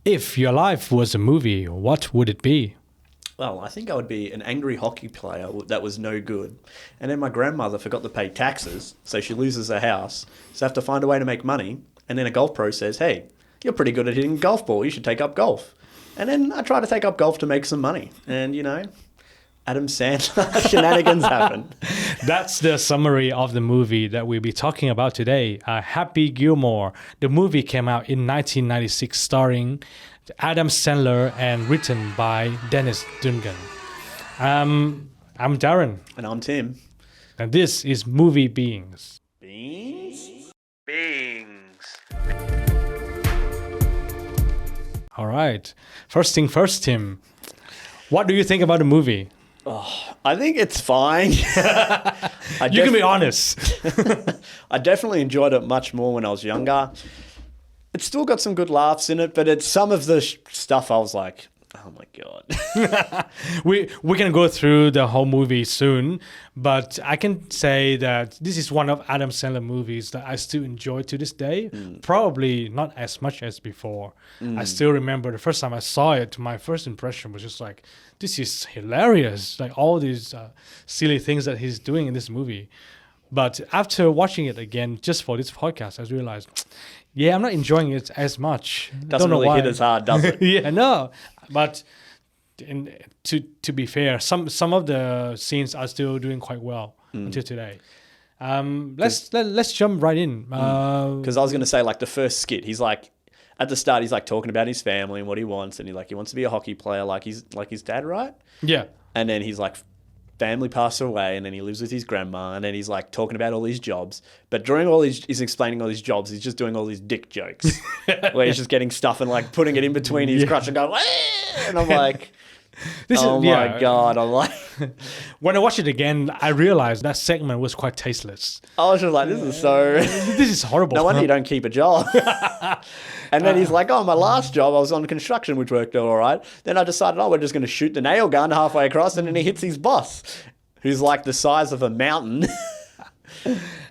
If your life was a movie, what would it be? Well, I think I would be an angry hockey player that was no good. And then my grandmother forgot to pay taxes, so she loses her house. So I have to find a way to make money. And then a golf pro says, hey, you're pretty good at hitting a golf ball. You should take up golf. And then I try to take up golf to make some money. And, Adam Sandler shenanigans happen. That's the summary of the movie that we'll be talking about today. Happy Gilmore. The movie came out in 1996 starring Adam Sandler and written by Dennis Dungan. I'm Darren. And I'm Tim. And this is MovieBeings. Beings? Beings. All right. First thing first, Tim. What do you think about the movie? Oh, I think it's fine. You can be honest. I definitely enjoyed it much more when I was younger. It's still got some good laughs in it, but it's some of the stuff I was like, oh my God. We can go through the whole movie soon, but I can say that this is one of Adam Sandler movies that I still enjoy to this day. Probably not as much as before. I still remember the first time I saw it, my first impression was just like, this is hilarious. Like all these silly things that he's doing in this movie. But after watching it again, just for this podcast, I realized, yeah, I'm not enjoying it as much. Doesn't really hit as hard, does it? Yeah, no. But to be fair, some of the scenes are still doing quite well until today. Let's jump right in. Because I was going to say, like the first skit, he's like, at the start, he's like talking about his family and what he wants, and he wants to be a hockey player like his dad, right? Yeah. And then he's like, family passed away, and then he lives with his grandma, and then he's like talking about all these jobs. But during he's explaining all these jobs, he's just doing all these dick jokes, where he's just getting stuff and like putting it in between his crotch and going, and I'm like, my God, I'm like, when I watched it again, I realized that segment was quite tasteless. I was just like, this is horrible. No wonder you don't keep a job. And then he's like, my last job, I was on construction, which worked all right. Then I decided, we're just going to shoot the nail gun halfway across, and then he hits his boss, who's like the size of a mountain.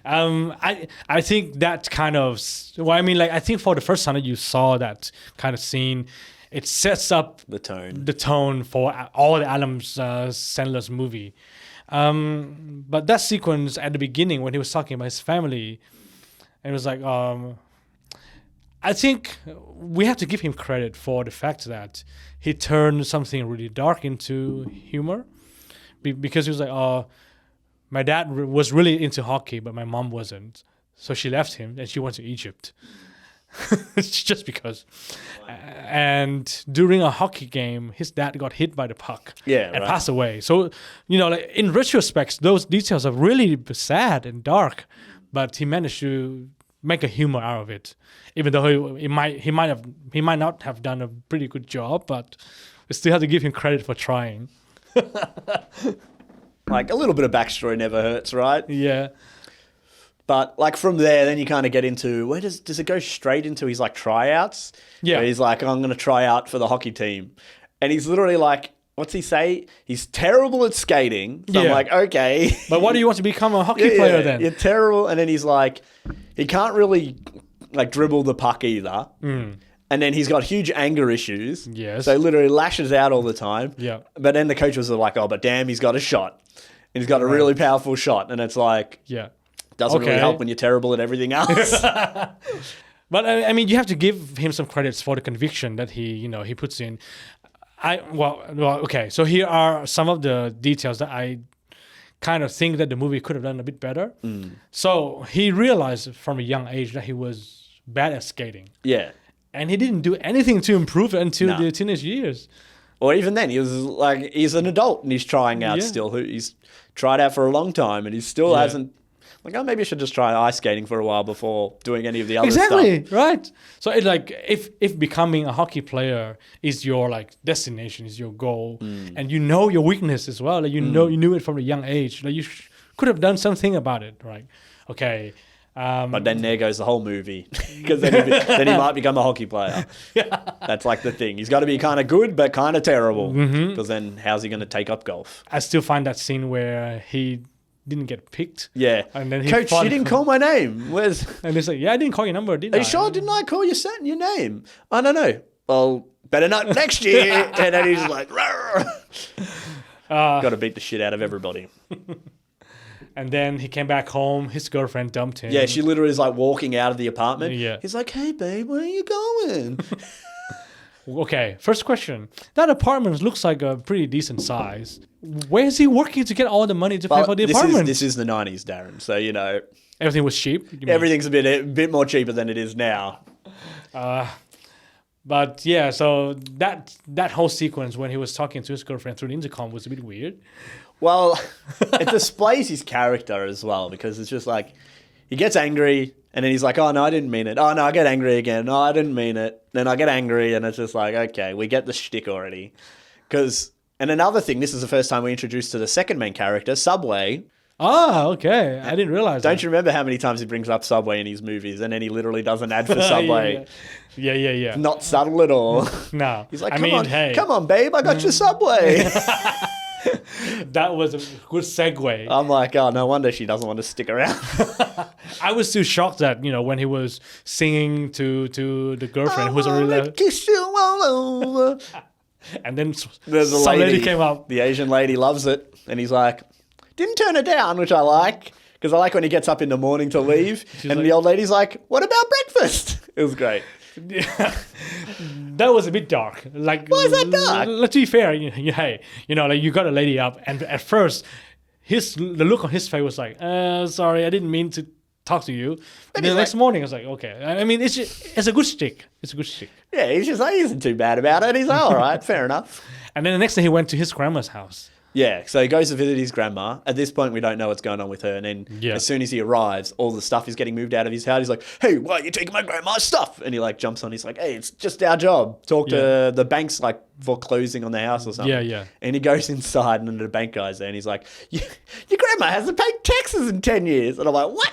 I think that kind of, I think for the first time that you saw that kind of scene, it sets up the tone for all the Adam Sandler's movie. But that sequence at the beginning when he was talking about his family, it was like, I think we have to give him credit for the fact that he turned something really dark into humor, because he was like, my dad was really into hockey, but my mom wasn't. So she left him and she went to Egypt. It's just because. And during a hockey game, his dad got hit by the puck and passed away. So, in retrospect, those details are really sad and dark, but he managed to make a humor out of it, even though he might not have done a pretty good job, but we still have to give him credit for trying. Like a little bit of backstory never hurts, right? Yeah. But like from there, then you kind of get into, where does it go straight into his like tryouts? Yeah. Where he's like, I'm going to try out for the hockey team. And he's literally like, what's he say? He's terrible at skating. So I'm like, okay. But why do you want to become a hockey player then? You're terrible. And then he's like, he can't really like dribble the puck either. And then he's got huge anger issues. Yes. So he literally lashes out all the time. Yeah. But then the coaches are like, but damn, he's got a shot. And he's got a really powerful shot. And it's like, doesn't really help when you're terrible at everything else. But I mean, you have to give him some credits for the conviction that he puts in. Okay. So here are some of the details that I kind of think that the movie could have done a bit better. So he realized from a young age that he was bad at skating. Yeah. And he didn't do anything to improve it until the teenage years. Or even then, he was like, he's an adult and he's trying out still. He's tried out for a long time and he still hasn't. Like, maybe I should just try ice skating for a while before doing any of the other stuff. Exactly, right. So it's like, if becoming a hockey player is your like destination, is your goal, and you know your weakness as well, like you knew it from a young age, like you could have done something about it, right? Okay. But then there goes the whole movie, because then he might become a hockey player. That's like the thing. He's got to be kind of good, but kind of terrible, because then how's he going to take up golf? I still find that scene where he didn't get picked. Yeah. And then Coach, you didn't call my name. And he's like, I didn't call your number, didn't I? Are you sure? Didn't I call your name? I don't know. well, better not next year. And then he's like, got to beat the shit out of everybody. And then he came back home. His girlfriend dumped him. Yeah, she literally is like walking out of the apartment. Yeah. He's like, hey, babe, where are you going? Okay, first question. That apartment looks like a pretty decent size. Where is he working to get all the money to pay for the apartment? This is the 90s, Darren. So, you know. Everything was cheap? Everything's a bit more cheaper than it is now. But yeah, so that whole sequence when he was talking to his girlfriend through the intercom was a bit weird. Well, it displays his character as well, because it's just like, he gets angry, and then he's like, oh, no, I didn't mean it. Oh, no, I get angry again. No, I didn't mean it. Then I get angry, and it's just like, okay, we get the shtick already. And another thing, this is the first time we introduced to the second main character, Subway. Ah, okay. I didn't realize that. Don't you remember how many times he brings up Subway in his movies, and then he literally does an ad for Subway? Yeah. Not subtle at all. No. He's like, hey. Come on, babe, I got your Subway. That was a good segue. I'm like, oh, no wonder she doesn't want to stick around. I was too shocked that, when he was singing to the girlfriend who was already kiss you all over. And then There's a some lady, lady came up. The Asian lady loves it. And he's like, didn't turn her down, which I like. Because I like when he gets up in the morning to leave. And the old lady's like, what about breakfast? It was great. That was a bit dark. Like, why is that dark? Let's be fair. Hey, like you got a lady up, and at first, the look on his face was like, sorry, I didn't mean to talk to you. And then the next morning, I was like, okay. I mean, it's a good stick. It's a good stick. Yeah, he's just like, he isn't too bad about it. He's like, all right, fair enough. And then the next day, he went to his grandma's house. Yeah, so he goes to visit his grandma. At this point, we don't know what's going on with her. And then as soon as he arrives, all the stuff is getting moved out of his house. He's like, hey, why are you taking my grandma's stuff? And he like jumps on. He's like, hey, it's just our job. Talk to the bank's like foreclosing on the house or something. Yeah. And he goes inside and the bank guy's there and he's like, your grandma hasn't paid taxes in 10 years. And I'm like, what?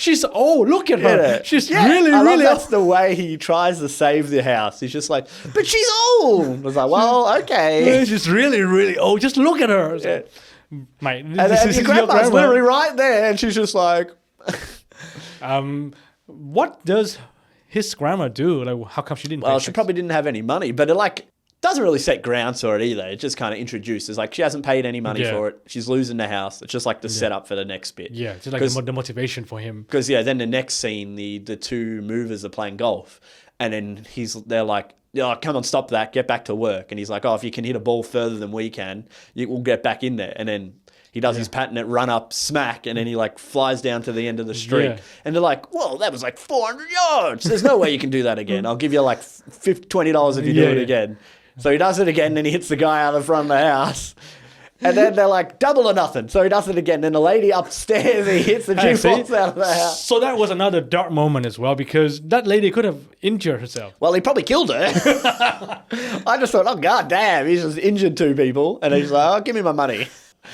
Look at her. Yeah. She's I really love that's the way he tries to save the house. He's just like, but she's old. I was like, well, okay. She's really, really old. Just look at her. Yeah. Mate, And your grandma's literally right there. And she's just like... what does his grandma do? Like, how come she didn't pay Well, tax? she probably didn't have any money. But it doesn't really set grounds for it either. It just kind of introduces, like, she hasn't paid any money for it. She's losing the house. It's just like the setup for the next bit. Yeah, just like the motivation for him. Because, then the next scene, the two movers are playing golf. And then they're like, oh, come on, stop that. Get back to work. And he's like, oh, if you can hit a ball further than we can, we'll get back in there. And then he does his patented run up smack, and then he like flies down to the end of the street. Yeah. And they're like, whoa, that was like 400 yards. There's no way you can do that again. I'll give you like $20 if you do it again. So he does it again, then he hits the guy out of the front of the house. And then they're like, double or nothing. So he does it again. Then the lady upstairs, he hits and she falls out of the house. So that was another dark moment as well, because that lady could have injured herself. Well, he probably killed her. I just thought, oh, god damn, he's just injured two people. And he's like, oh, give me my money.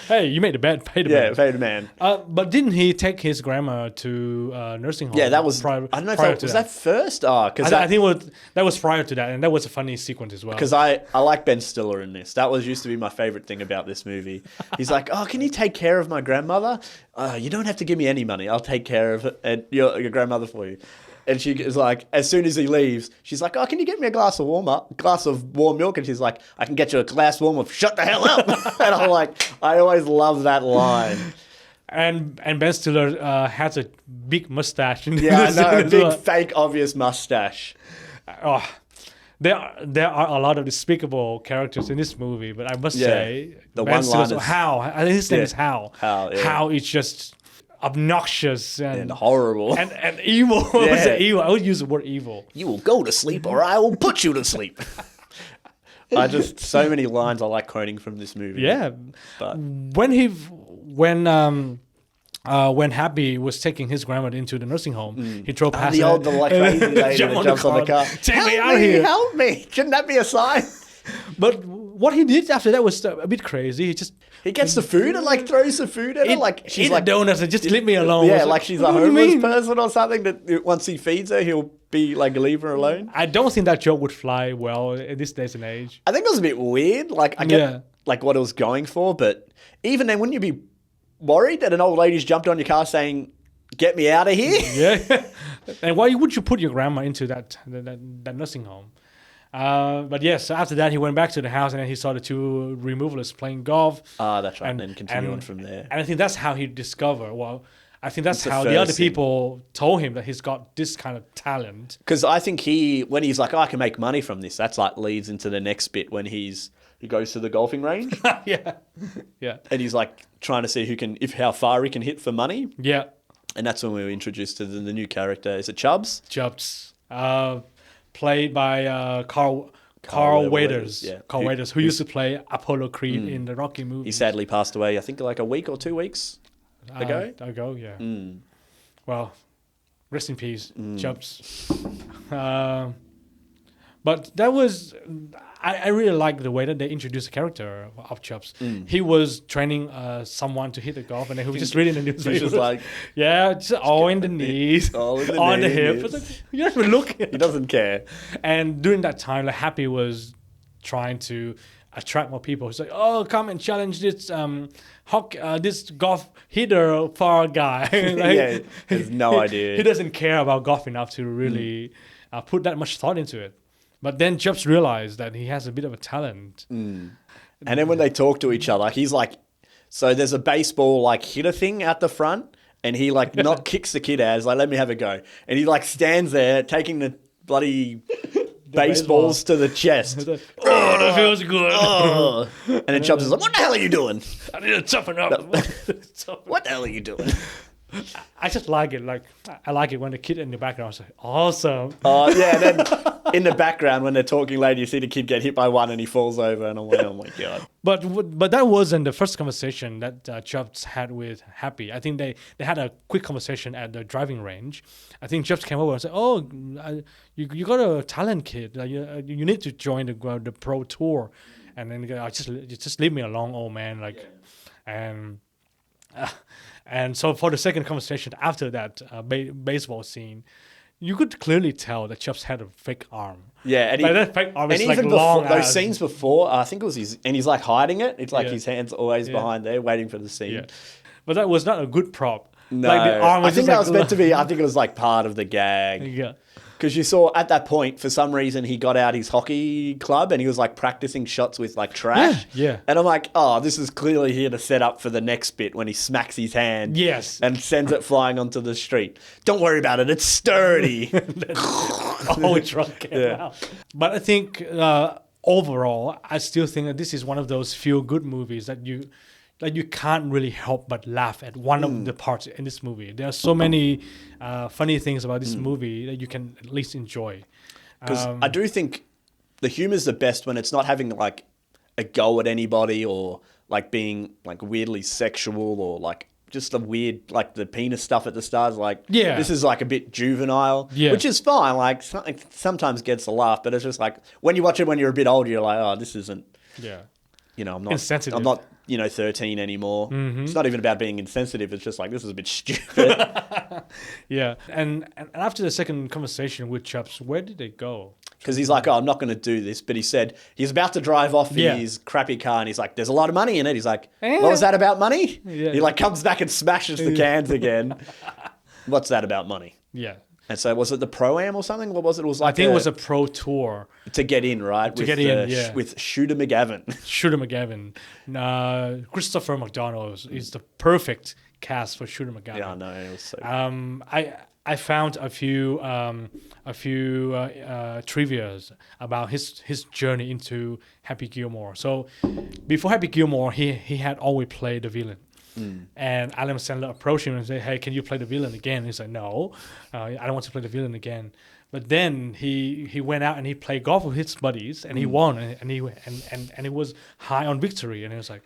Hey, you made the bet, pay the man. Yeah, pay the man. But didn't he take his grandma to nursing home? Yeah, that was. I don't know if that was that first. I think that was prior to that, and that was a funny sequence as well. Because I like Ben Stiller in this. That used to be my favorite thing about this movie. He's like, oh, can you take care of my grandmother? You don't have to give me any money. I'll take care of your grandmother for you. And she is like, as soon as he leaves, she's like, oh, can you get me a glass of warm milk? And she's like, I can get you a glass warm of shut the hell up. And I'm like, I always love that line. And Ben Stiller has a big mustache. Yeah, I know, a big fake obvious mustache. Oh, there are a lot of despicable characters in this movie, but I must say, the Ben one-liners. Hal. I think his name is Hal. Hal is just obnoxious and horrible and evil. Evil. I would use the word evil. You will go to sleep, or I will put you to sleep. So many lines I like quoting from this movie. Yeah, but when Happy was taking his grandma into the nursing home, he drove past the crazy lady that jumps on the car. Take me out of here! Help me! Shouldn't that be a sign? But what he did after that was a bit crazy. He gets the food and throws the food at her. Like she's like donuts and just leave me alone. Yeah, like she's a homeless person or something. That once he feeds her, he'll be like leave her alone. I don't think that joke would fly well in this day and age. I think it was a bit weird. Like I get what it was going for, but even then, wouldn't you be worried that an old lady's jumped on your car saying, "Get me out of here"? Yeah. And why would you put your grandma into that nursing home? But yes, so after that, he went back to the house and then he saw the two removalists playing golf. That's right. And- And then continue on and- from there. And I think that's how he discovered. Well, I think that's It's the how the other first thing. people told him that he's got this kind of talent. Because I think when he's like, I can make money from this, that's like leads into the next bit when he goes to the golfing range Yeah, yeah, and he's like trying to see how far he can hit for money. yeah. And that's when we were introduced to the new character. Is it Chubbs? Chubbs, played by Carl Carl Weathers. Weathers, yeah. Carl Weathers, who used to play Apollo Creed in the Rocky movie. He sadly passed away, I think like a week or 2 weeks ago. Yeah. Mm. Well, rest in peace, Chubbs. But that was, I really like the way that they introduced the character of Chubbs. He was training someone to hit the golf, and then he was just reading the newspaper. He's just like, yeah, just all in the knees, all in the on the knees. hip. It's like, you don't even look. he doesn't care. And during that time, like Happy was trying to attract more people. He's like, "Oh, come and challenge this this golf hitter far guy." Like, Yeah, he has no idea. He doesn't care about golf enough to really put that much thought into it. But then Chubbs realized that he has a bit of a talent. And then when they talk to each other, he's like, so there's a baseball like hitter thing out the front, and he like not kicks the kid out. He's like, let me have a go. And he like stands there taking the bloody baseballs to the chest. He's like, oh, that feels good. Oh. And then Chubbs is like, what the hell are you doing? I need to toughen up. What the hell are you doing? I just like it. Like I like it when the kid in the background is like, awesome. Oh, yeah. And then in the background, when they're talking later, you see the kid get hit by one and he falls over. And I'm like, oh my God. But that wasn't the first conversation that Chubbs had with Happy. I think they had a quick conversation at the driving range. I think Chubbs came over and said, "Oh, you got a talent, kid. You need to join the pro tour." And then just leave me alone, old man. Like, and so for the second conversation after that baseball scene, you could clearly tell that Chubbs had a fake arm. Yeah, and, Like that fake arm is like even long before those as- scenes before, I think it was and he's like hiding it. It's like Yeah. his hands always Yeah. behind there, waiting for the scene. Yeah, but that was not a good prop. No, Like the arm was I think just that like was meant to be. I think it was like part of the gag Yeah. because you saw at that point for some reason he got out his hockey club and he was like practicing shots with like trash. Yeah. And I'm like, oh, this is clearly here to set up for the next bit when he smacks his hand. Yes. And sends it flying onto the street. Don't worry about it. It's sturdy. Oh, drunk came Yeah. out. But I think overall, I still think that this is one of those feel-good movies that you can't really help but laugh at one of the parts in this movie. There are so many funny things about this movie that you can at least enjoy. Because I do think the humor's the best when it's not having like a go at anybody or like being like weirdly sexual or like just a weird like the penis stuff at the start is like Yeah. this is like a bit juvenile, Yeah. which is fine. Like sometimes gets a laugh, but it's just like when you watch it when you're a bit older, you're like, oh, this isn't. Yeah. I'm not Insensitive. I'm not 13 anymore. It's not even about being insensitive. It's just like this is a bit stupid. Yeah. And after the second conversation with Chubbs, where did they go? Because he's like, oh, I'm not going to do this. But he said he's about to drive off Yeah. his crappy car. And he's like, there's a lot of money in it. He's like, Eh. what was that about money? Yeah. He like comes back and smashes the cans again. What's that about money? Yeah. And so was it the Pro-Am or something? What was it? It was like I think it was a pro tour. to get in, right? To get in, yeah. With Shooter McGavin. Shooter McGavin. Christopher McDonald is the perfect cast for Shooter McGavin. Yeah, I know. It was so I found a few trivias about his journey into Happy Gilmore. So before Happy Gilmore, he had always played the villain. And Adam Sandler approached him and said, "Hey, can you play the villain again?" He's like, "No, I don't want to play the villain again." But then he went out and he played golf with his buddies and he won and he was high on victory and he was like,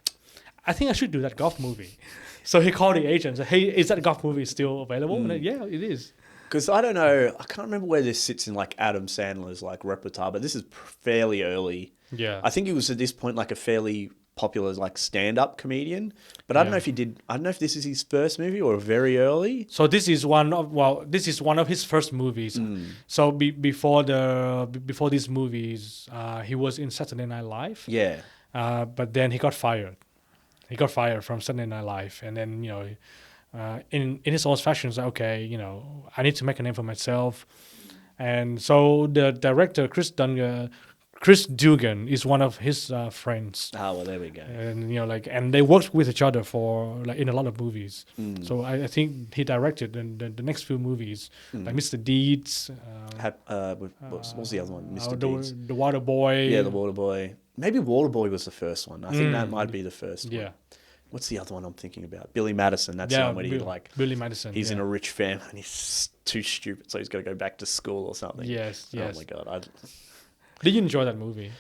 "I think I should do that golf movie." So he called the agent and said, "Hey, is that golf movie still available?" And then, yeah, it is. Because I don't know, I can't remember where this sits in like Adam Sandler's like repertoire, but this is fairly early. Yeah. I think he was at this point like a fairly popular like stand-up comedian, but I don't know if I don't know if this is his first movie or very early. So this is one of his first movies. So before these movies, he was in Saturday Night Live. Yeah. But then he got fired. He got fired from Saturday Night Live, and then in his own fashion, it's like, okay, I need to make a name for myself. And so the director Chris Chris Dugan is one of his friends. Oh, well, there we go. And and they worked with each other for in a lot of movies. Mm. So I think he directed the next few movies, like Mr. Deeds. What was the other one? Mr. the, Deeds. the Water Boy. Yeah, the Water Boy. Maybe Water Boy was the first one. I think that might be the first one. Yeah. What's the other one I'm thinking about? Billy Madison. That's the one where Billy Madison. He's in a rich family and he's too stupid, so he's got to go back to school or something. Yes. Oh my god. Did you enjoy that movie?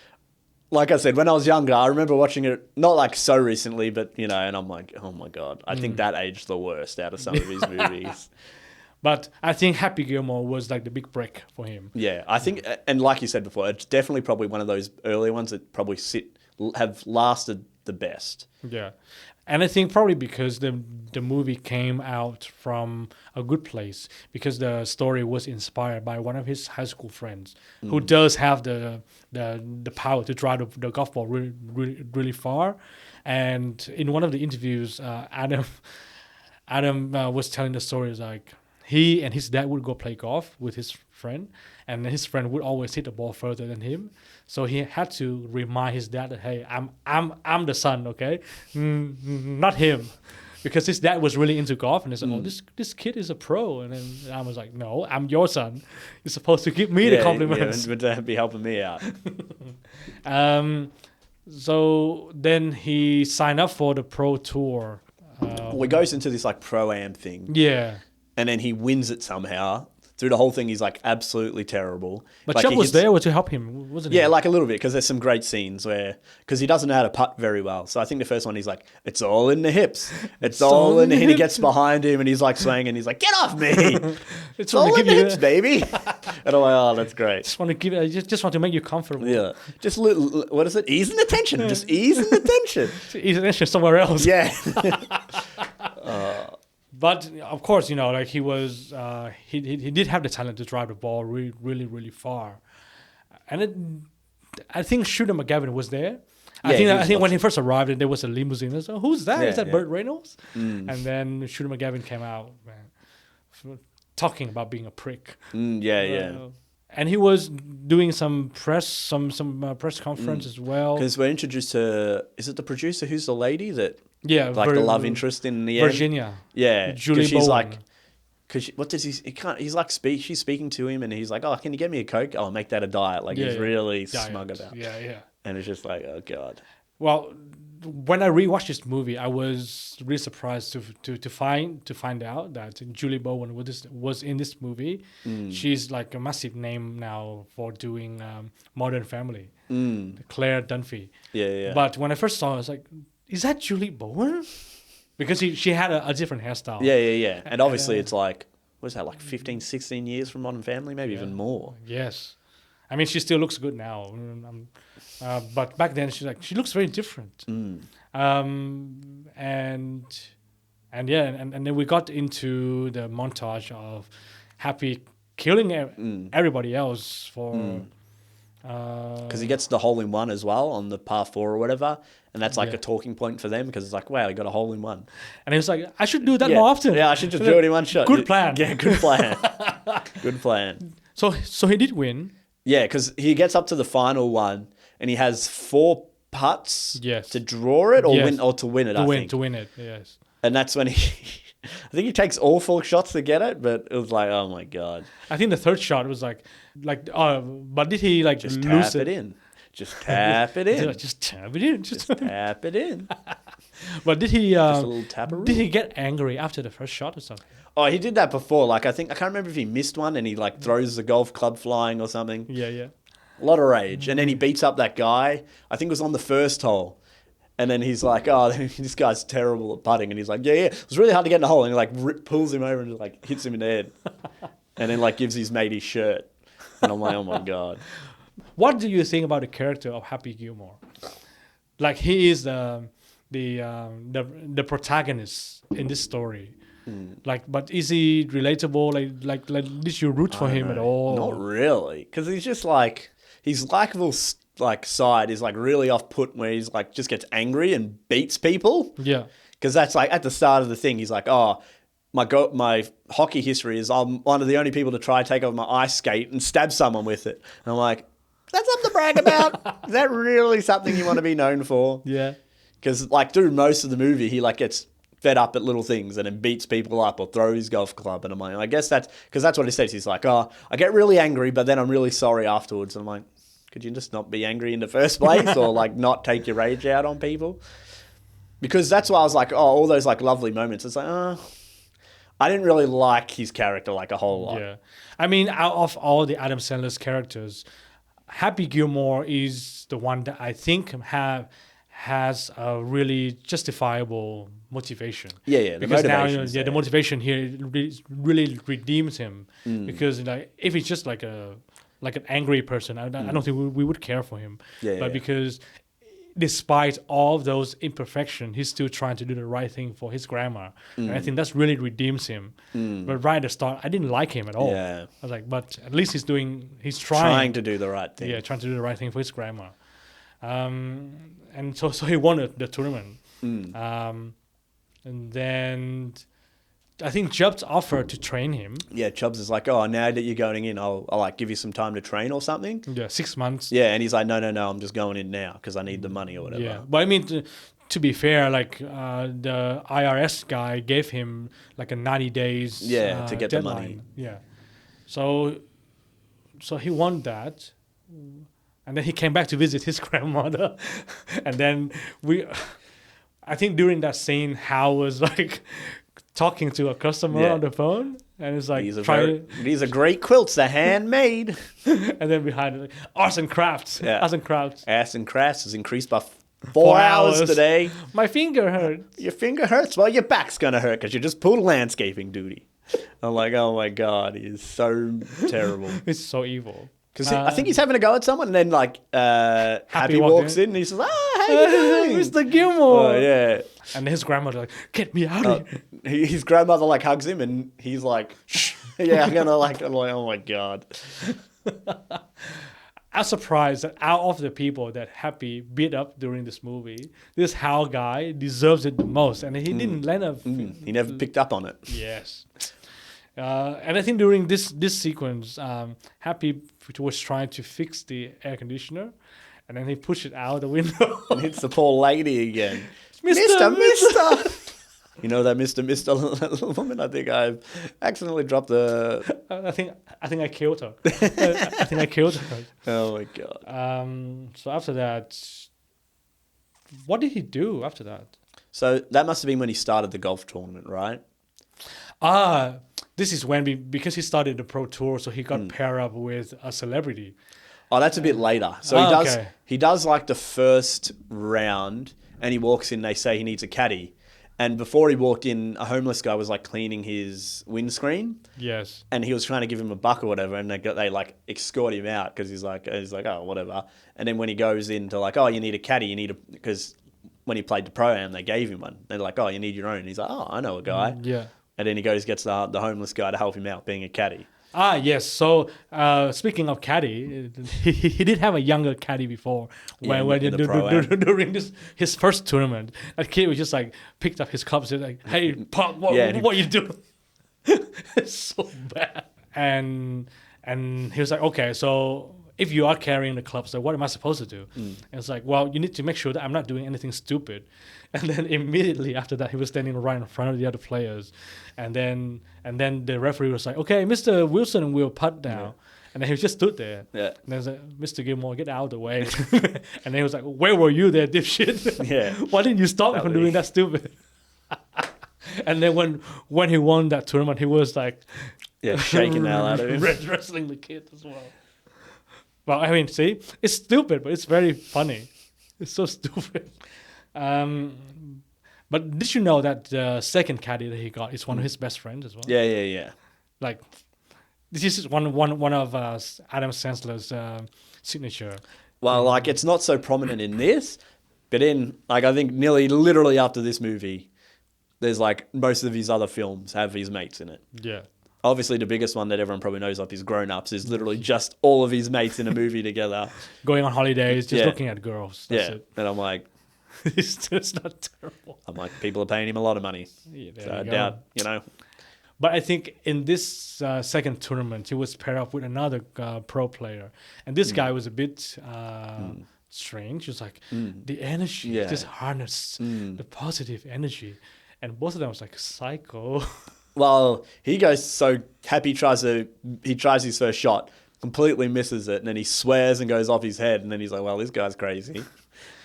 Like I said, when I was younger, I remember watching it, not like so recently, but, and I'm like, oh my God, I think that aged the worst out of some of his movies. But I think Happy Gilmore was like the big break for him. Yeah, I think, and like you said before, it's definitely probably one of those early ones that probably have lasted the best. Yeah. And I think probably because the movie came out from a good place, because the story was inspired by one of his high school friends who does have the power to drive the golf ball really, really, really far. And in one of the interviews, Adam was telling the story like he and his dad would go play golf with his friend, and his friend would always hit the ball further than him. So he had to remind his dad that, hey, I'm the son, okay, not him, because his dad was really into golf, and he said, oh, this kid is a pro, and then I was like, no, I'm your son. You're supposed to give me the compliments. Yeah, would be helping me out. So then he signed up for the pro tour. He goes into this like pro-am thing. Yeah. And then he wins it somehow. Through the whole thing, he's like absolutely terrible. But like Chuck was there to help him, wasn't he? Yeah, like a little bit, because there's some great scenes because he doesn't know how to putt very well. So I think the first one, he's like, it's all in the hips. It's all in the hips. And he gets behind him and he's like swaying and he's like, get off me. It's all in the hips, baby. And I'm like, oh, that's great. Just want to just want to make you comfortable. Yeah. Just, what is it? Easing the tension. Just easing the tension. Ease the tension somewhere else. Yeah. But of course, like he was, he did have the talent to drive the ball really, really, really far, and I think Shooter McGavin was there. I think when he first arrived, there was a limousine. I said, "Who's that? Is that Burt Reynolds?" And then Shooter McGavin came out, man, talking about being a prick. And he was doing some press conference as well. Because we're introduced to, is it the producer who's the lady that? Yeah, like the love interest in the Virginia. End. Yeah, Julie she's Bowen. like, what does he can't. He's like she's speaking to him, and he's like, oh, can you get me a Coke? Oh, make that a diet. Like he's really smug about. Yeah. And it's just like, oh god. Well, when I rewatched this movie, I was really surprised to find out that Julie Bowen was in this movie. She's like a massive name now for doing Modern Family. Claire Dunphy. Yeah. But when I first saw her, I was like, is that Julie Bowen? Because she had a different hairstyle. Yeah. And obviously it's like, what is that, like 15, 16 years from Modern Family? Maybe even more. Yes. I mean, she still looks good now. But back then, she looks very different. And then we got into the montage of Happy killing everybody else for... Because he gets the hole-in-one as well on the par 4 or whatever, and that's like a talking point for them, because it's like, wow, he got a hole-in-one. And he was like, I should do that more often. Yeah, I should just do it in one shot. Good plan. Yeah, good plan. Good plan. So he did win. Yeah, because he gets up to the final one, and he has 4 putts to draw it or to win it, I think. To win it, yes. And that's when I think he takes all 4 shots to get it, but it was like, oh my god. I think the third shot was but did he just lose tap it in? Just tap it in. Just tap it in. Just tap it in. But did he? Just a little tapperoo. Did he get angry after the first shot or something? Oh, he did that before. Like I can't remember if he missed one and he like throws the golf club flying or something. Yeah. A lot of rage, and then he beats up that guy. I think it was on the first hole. And then he's like, oh, this guy's terrible at putting. And he's like, yeah. It was really hard to get in the hole. And he like pulls him over and just like hits him in the head. And then like gives his mate his shirt. And I'm like, oh my God. What do you think about the character of Happy Gilmore? Like he is the protagonist in this story. Like, but is he relatable? Like did you root for him at all? Not really. Because he's just like, his likable like side is like really off put, where he's like just gets angry and beats people. Yeah. Because that's like at the start of the thing, he's like, oh, my hockey history is I'm one of the only people to try take over my ice skate and stab someone with it. And I'm like, that something to brag about? Is that really something you want to be known for? Yeah. Because like through most of the movie, he like gets fed up at little things and then beats people up or throws his golf club. And I'm like, I guess that's because that's what he says. He's like, oh, I get really angry, but then I'm really sorry afterwards. And I'm like, could you just not be angry in the first place or like not take your rage out on people? Because that's why I was like, oh, all those like lovely moments. It's like, I didn't really like his character like a whole lot. Yeah. I mean, out of all the Adam Sandler's characters, Happy Gilmore is the one that I think has a really justifiable motivation. Yeah, the because now motivation's the there. motivation here really redeems him. Because like if he's just like an angry person, I don't think we would care for him. But because despite all of those imperfections, he's still trying to do the right thing for his grandma. And I think that's really redeems him. But right at the start, I didn't like him at all. Yeah. I was like, but at least he's Trying to do the right thing. Yeah, trying to do the right thing for his grandma. And so he won the tournament. And then I think Chubbs offered to train him. Yeah, Chubbs is like, oh, now that you're going in, I'll like give you some time to train or something. Yeah, 6 months. Yeah, and he's like, no, I'm just going in now because I need the money or whatever. Yeah, but I mean, to be fair, like the IRS guy gave him like a 90 days to get deadline. the money. Yeah, so he won that, and then he came back to visit his grandmother, and then I think during that scene, Hal was like talking to a customer on the phone, and it's like these are great quilts, they're handmade. And then behind it, like, arts and crafts. Arts and crafts. Arts and crafts has increased by 4 hours today. My finger hurts. Your finger hurts? Well, your back's going to hurt because you just pulled landscaping duty. I'm like, oh my God, he is so terrible. It's so evil. Because I think he's having a go at someone, and then like Happy walks in and he says, "Ah, how you doing, Mr. Gilmore?" Oh yeah. And his grandmother like, "Get me out of here." His grandmother like hugs him, and he's like, "Shh." Yeah, I'm like, oh my God. I'm surprised that out of the people that Happy beat up during this movie, this Hal guy deserves it the most, and he didn't land up. He never picked up on it. Yes. And I think during this sequence, Happy was trying to fix the air conditioner, and then he pushed it out the window. And hits the poor lady again. Mister. You know that Mister woman? I think I've accidentally dropped the... I think I killed her. I think I killed her. Oh my God. So after that, what did he do after that? So that must have been when he started the golf tournament, right? This is when because he started the pro tour, so he got paired up with a celebrity. Oh, that's a bit later. So he does like the first round, and he walks in. They say he needs a caddy, and before he walked in, a homeless guy was like cleaning his windscreen. Yes. And he was trying to give him a buck or whatever, and they like escort him out because he's like oh whatever. And then when he goes into like, oh, you need a caddy, because when he played the pro-am, they gave him one. They're like, oh, you need your own. And he's like, oh, I know a guy. Yeah. And then he gets the homeless guy to help him out being a caddy. Yes. So speaking of caddy, he did have a younger caddy before during his first tournament. That kid was just like picked up his clubs and like, hey, punk, what are you doing? It's so bad. And he was like, okay, so if you are carrying the clubs, so what am I supposed to do? And it's like, well, you need to make sure that I'm not doing anything stupid. And then immediately after that, he was standing right in front of the other players. And then the referee was like, okay, Mr. Wilson will putt now. Yeah. And then he just stood there. Yeah. And then he was like, Mr. Gilmore, get out of the way. And then he was like, where were you there, dipshit? Yeah. Why didn't you stop me from doing that stupid? And then when he won that tournament, he was like... Yeah, shaking the hell out of him. Wrestling the kid as well. Well, I mean, see, it's stupid, but it's very funny. It's so stupid. But did you know that the second caddy that he got is one of his best friends as well? Yeah. Like, this is one of Adam Sandler's signature. Well, like, it's not so prominent in this, but in, like, I think nearly literally after this movie, there's, like, most of his other films have his mates in it. Yeah. Obviously, the biggest one that everyone probably knows of is Grown Ups, is literally just all of his mates in a movie together. Going on holidays, just looking at girls. That's it. And I'm like... it's not terrible. I'm like, people are paying him a lot of money. Yeah, so I doubt, But I think in this second tournament, he was paired up with another pro player, and this guy was a bit strange. He was like the energy, just harness the positive energy, and both of them was like psycho. Well, he goes so happy. He tries his first shot, completely misses it, and then he swears and goes off his head, and then he's like, "Well, this guy's crazy."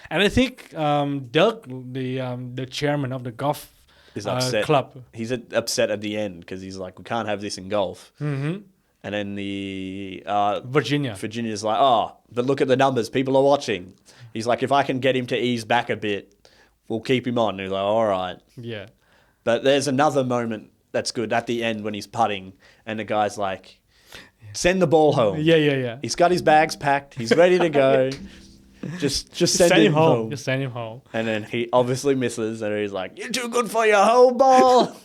And I think Doug, the chairman of the golf is upset. Club. He's upset at the end because he's like, we can't have this in golf. Mm-hmm. And then the Virginia's like, oh, but look at the numbers. People are watching. He's like, if I can get him to ease back a bit, we'll keep him on. And he's like, all right. Yeah. But there's another moment that's good at the end when he's putting and the guy's like, send the ball home. Yeah. He's got his bags packed. He's ready to go. Just send him home. Just send him home. And then he obviously misses, and he's like, "You're too good for your home ball."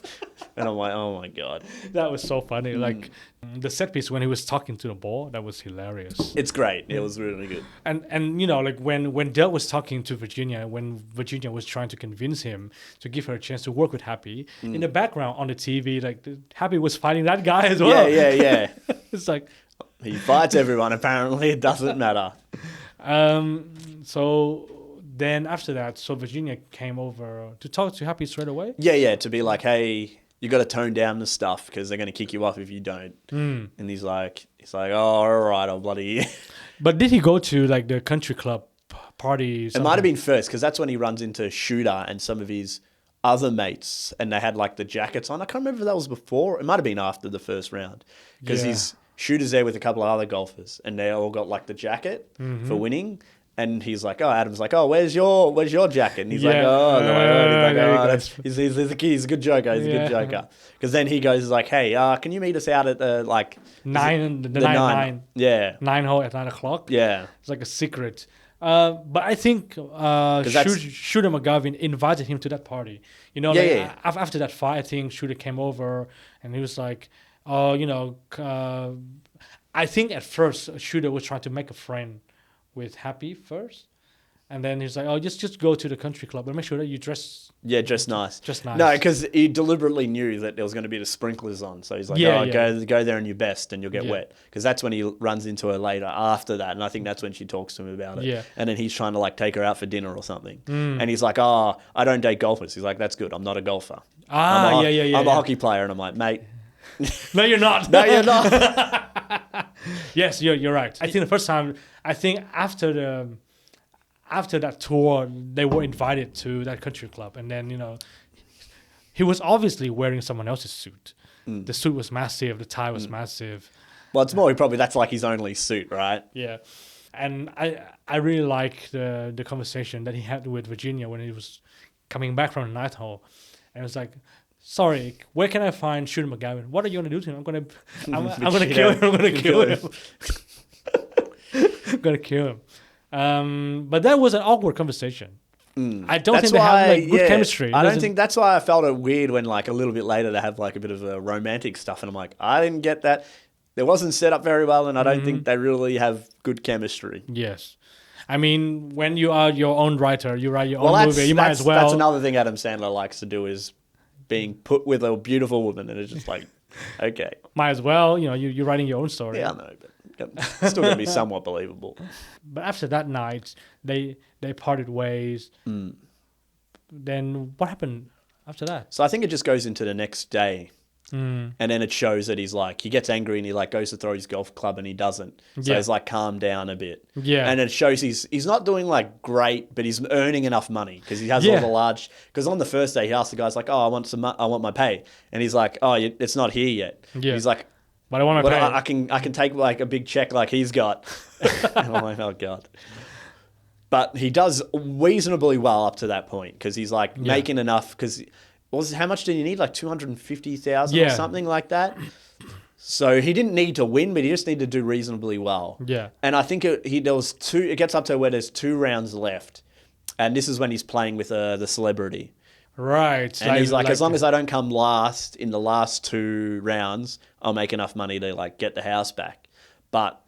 And I'm like, "Oh my god, that was so funny!" Like the set piece when he was talking to the ball, that was hilarious. It's great. It was really good. And you know, like when Del was talking to Virginia, when Virginia was trying to convince him to give her a chance to work with Happy, in the background on the TV, like Happy was fighting that guy as well. Yeah. It's like he fights everyone. Apparently, it doesn't matter. So then after that, so Virginia came over to talk to Happy straight away. Yeah, to be like, hey, you got to tone down the stuff because they're going to kick you off if you don't. And he's like, oh, all right, I'll bloody. But did he go to like the country club party? It might have been first because that's when he runs into Shooter and some of his other mates, and they had like the jackets on. I can't remember if that was before. It might have been after the first round because his Shooter's there with a couple of other golfers, and they all got like the jacket for winning. And he's like, oh, Adam's like, oh, where's your jacket? And he's like, oh, no. He's a kid. He's a good joker. He's a good joker. Because then he goes like, hey, can you meet us out at the like nine? Yeah. 9 hole at 9 o'clock. Yeah. It's like a secret. But I think Shooter McGavin invited him to that party. You know, after that fight, I think Shooter came over and he was like, oh, you know, I think at first Shooter was trying to make a friend with Happy first, and then he's like, "Oh, just go to the country club, but make sure that you dress nice." Just nice. No, because he deliberately knew that there was going to be the sprinklers on, so he's like, go there in your best, and you'll get wet." Because that's when he runs into her later after that, and I think that's when she talks to him about it. Yeah. And then he's trying to like take her out for dinner or something, and he's like, "Oh, I don't date golfers." He's like, "That's good. I'm not a golfer. I'm a hockey player," and I'm like, "Mate." No, you're not. No, you're not. Yes, you're right. I think the first time, after that tour, they were invited to that country club, and then, you know, he was obviously wearing someone else's suit. The suit was massive, the tie was massive. Well, it's more probably that's like his only suit, right? Yeah. And I really like the conversation that he had with Virginia when he was coming back from the night hall, and it was like, sorry, where can I find Shooter McGavin? What are you gonna do to him? I'm gonna kill him. I'm gonna kill him. I'm gonna kill him. But that was an awkward conversation. I don't think they have like good chemistry. I don't think that's why I felt it weird when like a little bit later they have like a bit of a romantic stuff, and I'm like, I didn't get that. It wasn't set up very well, and I don't think they really have good chemistry. Yes. I mean, when you are your own writer, you write your own movie, you might as well. That's another thing Adam Sandler likes to do is being put with a beautiful woman, and it's just like, okay. Might as well, you know, you're writing your own story. Yeah, I know, but it's still going to be somewhat believable. But after that night, they parted ways. Then what happened after that? So I think it just goes into the next day. And then it shows that he's like, he gets angry and he like goes to throw his golf club and he doesn't. So he's like calmed down a bit. Yeah. And it shows he's not doing like great, but he's earning enough money because he has all the large. Because on the first day he asked the guys like, oh, I want my pay, and he's like, oh, it's not here yet. Yeah. He's like, but I want my pay. I can take like a big check like he's got. And I'm like, oh god. But he does reasonably well up to that point because he's like making enough because. How much did he need? Like 250,000 or something like that. So he didn't need to win, but he just needed to do reasonably well. Yeah. And I think it gets up to where there's 2 rounds left, and this is when he's playing with the celebrity. Right. And he's like, as long as I don't come last in the last 2 rounds, I'll make enough money to like get the house back. But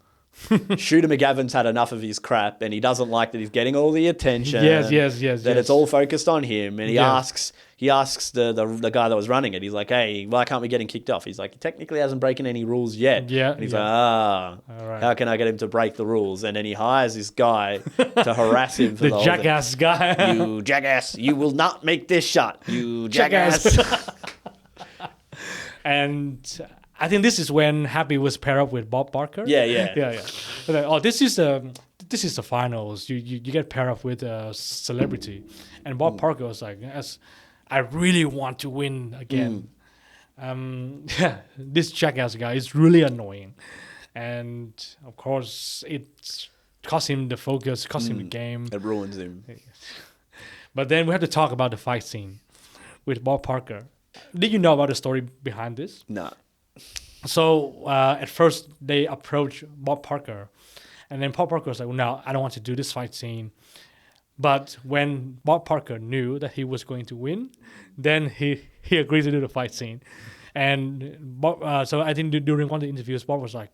Shooter McGavin's had enough of his crap, and he doesn't like that he's getting all the attention. Yes. That it's all focused on him, and he Yes. asks the guy that was running it. He's like, "Hey, why can't we get him kicked off?" He's like, "He technically hasn't broken any rules yet." Yeah, And he's yeah. like, All right. how can I get him to break the rules? And then he hires this guy to harass him for The the whole jackass guy. thing. You jackass! You will not make this shot. You jackass! And I think this is when Happy was paired up with Bob Barker. Yeah. Like, oh, this is the finals. You get paired up with a celebrity, and Bob Barker was like, "Yes, I really want to win again." This jackass guy is really annoying, and of course it cost him the focus, cost him the game. It ruins him. But then we have to talk about the fight scene with Bob Barker. Did you know about the story behind this? No. So at first they approached Bob Barker, and then Bob Barker was like, well, "No, I don't want to do this fight scene." But when Bob Barker knew that he was going to win, then he agreed to do the fight scene. And Bob, so I think during one of the interviews, Bob was like,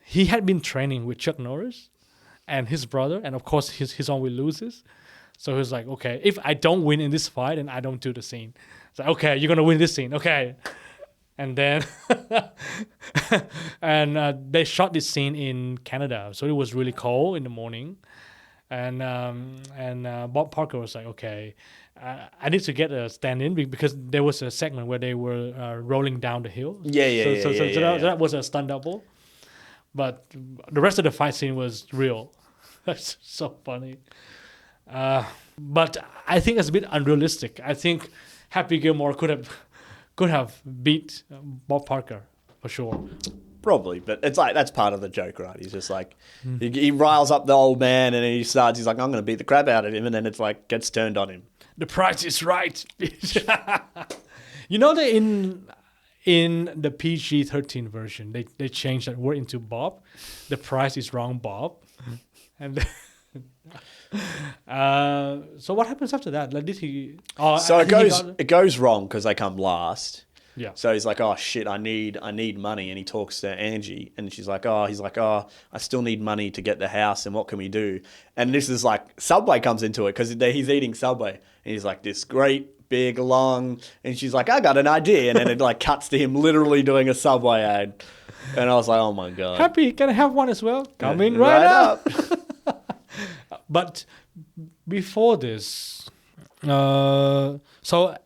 he had been training with Chuck Norris and his brother, and of course his own will loses. So he was like, okay, if I don't win in this fight, then I don't do the scene. It's like, okay, you're gonna win this scene, okay. And then they shot this scene in Canada, so it was really cold in the morning. And Bob Barker was like, okay, I need to get a stand-in because there was a segment where they were rolling down the hill. So that was a stunt double. But the rest of the fight scene was real. That's so funny. But I think it's a bit unrealistic. I think Happy Gilmore could have beat Bob Barker for sure. Probably, but it's like that's part of the joke, right? He's just like he riles up the old man, and he's like, I'm going to beat the crap out of him, and then it's like gets turned on him. The price is right. You know that in the PG-13 version, they changed that word into Bob. The price is wrong, Bob. And so what happens after that? Like, did he? Oh, so it goes wrong because they come last. Yeah. So he's like, oh shit, I need money, and he talks to Angie, and she's like, I still need money to get the house, and what can we do? And this is like Subway comes into it because he's eating Subway, and he's like this great big long, and she's like, I got an idea, and then it like cuts to him literally doing a Subway ad, and I was like, oh my god, Happy, can I have one as well? Coming right up. But before this, so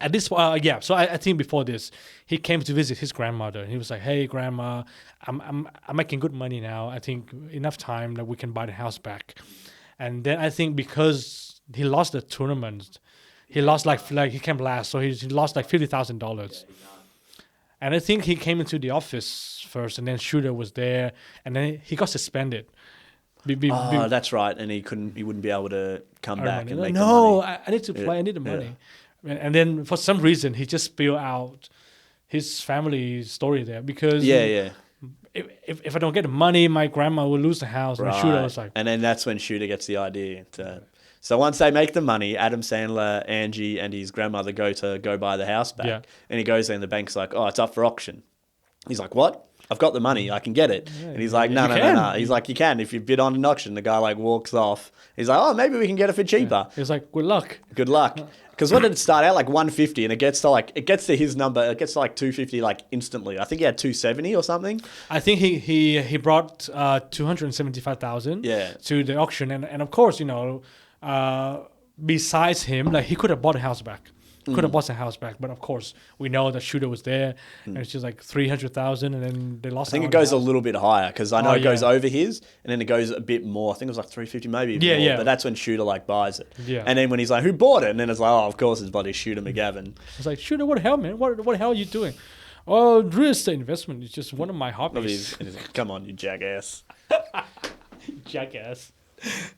at this, so I think before this, he came to visit his grandmother, and he was like, "Hey, grandma, I'm making good money now. I think enough time that we can buy the house back." And then I think because he lost the tournament, he lost like he came last, so he lost like $50,000. And I think he came into the office first, and then Shooter was there, and then he got suspended. That's right, and he wouldn't be able to come back and make the money. No, I need to play. I need the money. And then for some reason, he just spilled out his family story there because if I don't get the money, my grandma will lose the house. Right. And Shooter was like, and then that's when Shooter gets the idea. So once they make the money, Adam Sandler, Angie, and his grandmother go buy the house back. Yeah. And he goes there, and the bank's like, oh, it's up for auction. He's like, what? I've got the money. I can get it. Yeah, and he's like, no. He's like, you can if you bid on an auction. The guy like walks off. He's like, oh, maybe we can get it for cheaper. He's like, good luck. Good luck. Because what did it start out like 150, and it gets to his number. It gets to like 250 like instantly. I think he had 270 or something. I think he brought 275,000 to the auction, and of course, besides him, like he could have bought the house back. Could have bought the house back, but of course we know that Shooter was there, and it's just like 300,000, and then they lost. I think it goes a little bit higher because I know it goes over his, and then it goes a bit more. I think it was like 350, maybe even more. But that's when Shooter like buys it. Yeah. And then when he's like, "Who bought it?" and then it's like, "Oh, of course it's bloody Shooter McGavin." It's like, Shooter, what the hell, man? What the hell are you doing? Oh, real estate investment is just one of my hobbies. And he's like, come on, you jackass. Jackass.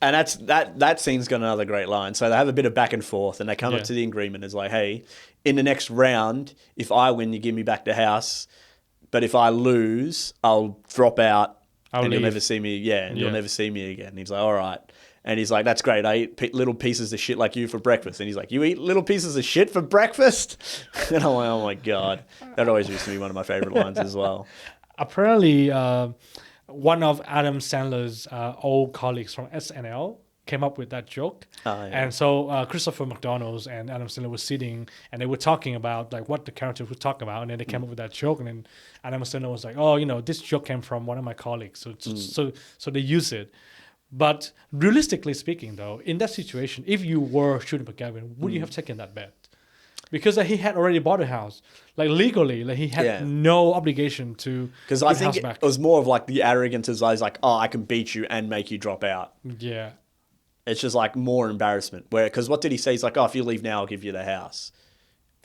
And that scene's got another great line. So they have a bit of back and forth, and they come up to the agreement. It's like, hey, in the next round, if I win, you give me back the house. But if I lose, I'll drop out, and you'll never see me. You'll never see me again. And he's like, all right. And he's like, that's great. I eat little pieces of shit like you for breakfast. And he's like, you eat little pieces of shit for breakfast? And I'm like, oh my God. That always used to be one of my favorite lines as well. Apparently, one of Adam Sandler's old colleagues from SNL came up with that joke. And so Christopher McDonald's and Adam Sandler were sitting and they were talking about like what the characters would talk about, and then they came up with that joke, and then Adam Sandler was like, oh, this joke came from one of my colleagues, so they use it. But realistically speaking, though, in that situation, if you were shooting McGavin, would you have taken that bet? Because he had already bought a house, like legally, like he had no obligation to. Because I think it was more of like the arrogance as I was like, oh, I can beat you and make you drop out. Yeah. It's just like more embarrassment. Because what did he say? He's like, oh, if you leave now, I'll give you the house.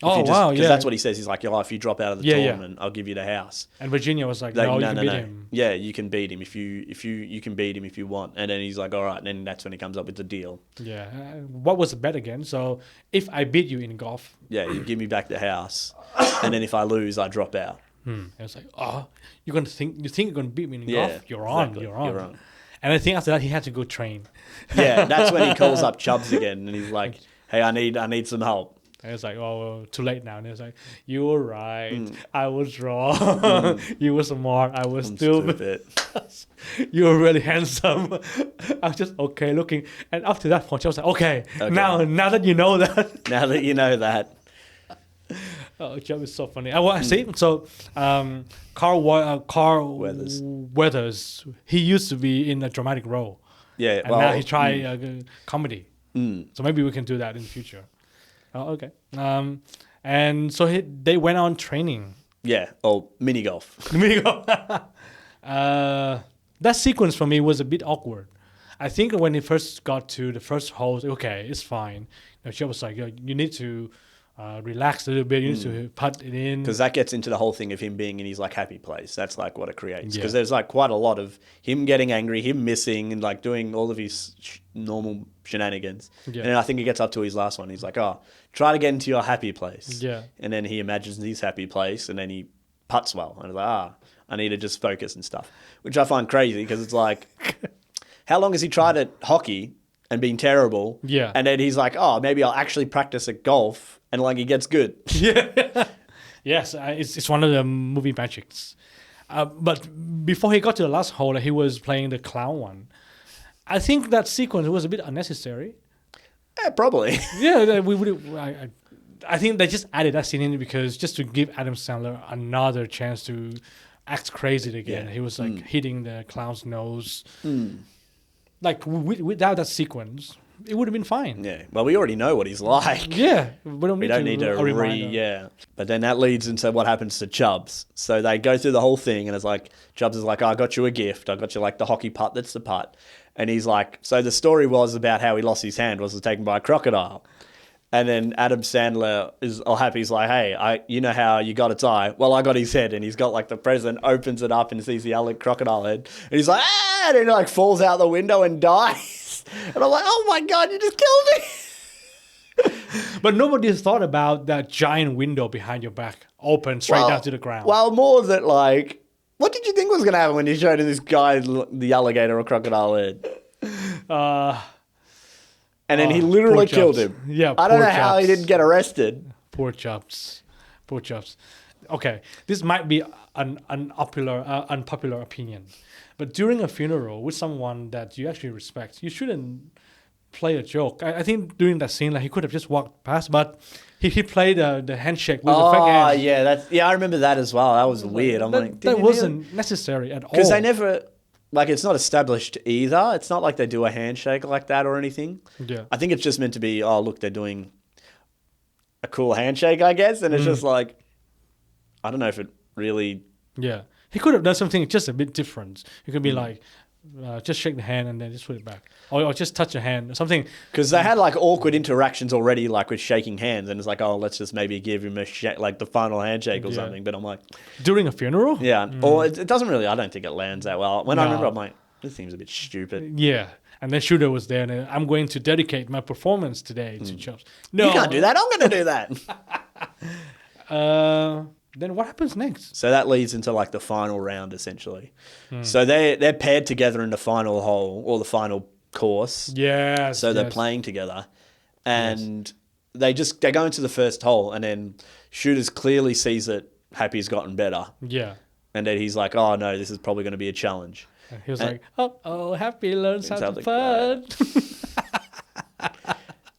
Because that's what he says. He's like, oh, if you drop out of the tournament, I'll give you the house. And Virginia was like, no, you can beat him. Yeah, you can beat him if you can beat him if you want. And then he's like, all right. And then that's when he comes up with the deal. Yeah. What was the bet again? So if I beat you in golf, you give me back the house, and then if I lose, I drop out. It was like, oh, you think you're gonna beat me in golf? You're on. And I think after that he had to go train. Yeah, that's when he calls up Chubbs again, and he's like, hey, I need some help. And it's like, oh, well, too late now. And it's like, you were right. I was wrong. You were smart. I was stupid. You were really handsome. I was just okay looking. And up to that point, I was like, okay. Now that you know that. Now that you know that. Oh, Chubb is so funny. See, so Carl Weathers, he used to be in a dramatic role. Yeah. And now he tried comedy. So maybe we can do that in the future. Oh, okay. And so they went on training. Yeah. Oh, mini golf. Mini golf. That sequence for me was a bit awkward. I think when he first got to the first hole, okay, it's fine. She was like, you need to relax a little bit. You need to putt it in. Because that gets into the whole thing of him being in his like happy place. That's like what it creates. Because there's like quite a lot of him getting angry, him missing, and like doing all of his normal shenanigans. Yeah. And then I think he gets up to his last one. He's like, oh, try to get into your happy place. Yeah. And then he imagines his happy place, and then he putts well. And he's like, I need to just focus and stuff. Which I find crazy because it's like, how long has he tried at hockey and been terrible? Yeah. And then he's like, oh, maybe I'll actually practice at golf. And like he gets good. Yeah. Yes, it's one of the movie magics. But before he got to the last hole, he was playing the clown one. I think that sequence was a bit unnecessary. Yeah, probably. Yeah, I think they just added that scene in because just to give Adam Sandler another chance to act crazy again. Yeah. He was like hitting the clown's nose. Like without that sequence, it would have been fine. Yeah. Well, we already know what he's like. Yeah. We don't need to But then that leads into what happens to Chubbs. So they go through the whole thing and it's like, Chubbs is like, I got you a gift. I got you like the hockey putt that's the putt. And he's like, so the story was about how he lost his hand was taken by a crocodile. And then Adam Sandler is all happy. He's like, hey, you know how you got its eye? Well, I got his head. And he's got like the president opens it up and sees the crocodile head. And he's like, ah! And he like falls out the window and dies. And I'm like, oh my God, you just killed me. But nobody has thought about that giant window behind your back open straight down to the ground. Well, more that like, what did you think was going to happen when you showed this guy the alligator or crocodile head? And then he literally killed him. Yeah, I don't know how he didn't get arrested. Poor Chubbs. Okay, this might be an unpopular opinion, but during a funeral with someone that you actually respect, you shouldn't play a joke. I think during that scene, like he could have just walked past, but he played the handshake with the fake hand. Yeah, I remember that as well. That was weird. That wasn't necessary at all. Because they never. Like, it's not established either. It's not like they do a handshake like that or anything. Yeah. I think it's just meant to be, oh, look, they're doing a cool handshake, I guess. And it's just like, I don't know if it really... Yeah. He could have done something just a bit different. He could be like, just shake the hand and then just put it back. Or just touch a hand or something. Because they had like awkward interactions already, like with shaking hands. And it's like, oh, let's just maybe give him like the final handshake or something. But I'm like... During a funeral? Yeah. Or it doesn't really, I don't think it lands that well. I remember, I'm like, this seems a bit stupid. Yeah. And then Shooter was there and I'm going to dedicate my performance today to Chubbs. No. You can't do that. I'm going to do that. Then what happens next? So that leads into like the final round, essentially. So they're paired together in the final hole or the final course. Yes. So they're playing together, and they go into the first hole, and then Shooters clearly sees that Happy's gotten better. Yeah. And then he's like, oh no, this is probably going to be a challenge. He was like, oh, Happy learns how to something fun.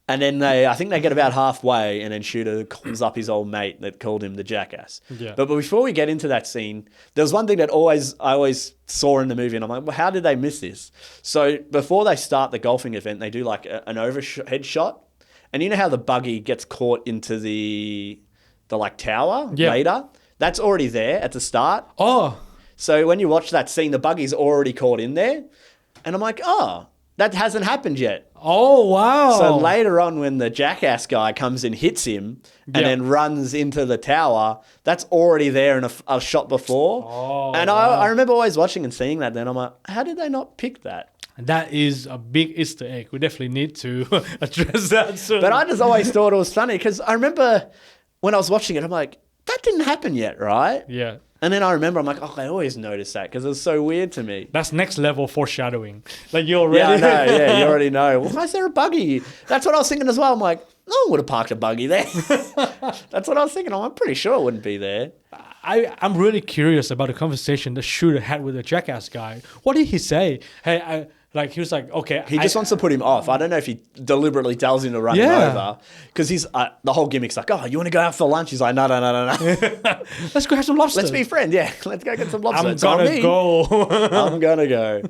And then I think they get about halfway, and then Shooter calls up his old mate that called him the jackass. Yeah. But before we get into that scene, there was one thing that I always saw in the movie, and I'm like, well, how did they miss this? So before they start the golfing event, they do like an overhead shot, and you know how the buggy gets caught into the like tower later? That's already there at the start. Oh. So when you watch that scene, the buggy's already caught in there, and I'm like, oh, that hasn't happened yet. Oh, wow. So later on, when the jackass guy comes and hits him and then runs into the tower, that's already there in a shot before. Oh, and I remember always watching and seeing that. Then I'm like, how did they not pick that? That is a big Easter egg. We definitely need to address that soon. But I just always thought it was funny because I remember when I was watching it, I'm like, that didn't happen yet, right? Yeah. And then I remember, I'm like, oh, I always noticed that because it was so weird to me. That's next level foreshadowing. Like you already... Yeah, I know. Yeah, you already know. Well, why is there a buggy? That's what I was thinking as well. I'm like, no one would have parked a buggy there. That's what I was thinking. I'm pretty sure it wouldn't be there. I'm really curious about the conversation the Shooter had with the jackass guy. What did he say? Hey, he was like, okay. He just wants to put him off. I don't know if he deliberately tells him to run him over. Because he's the whole gimmick's like, oh, you want to go out for lunch? He's like, no. Let's go have some lobster. Let's be friends. Yeah, let's go get some lobster. I'm gonna go. I'm gonna go.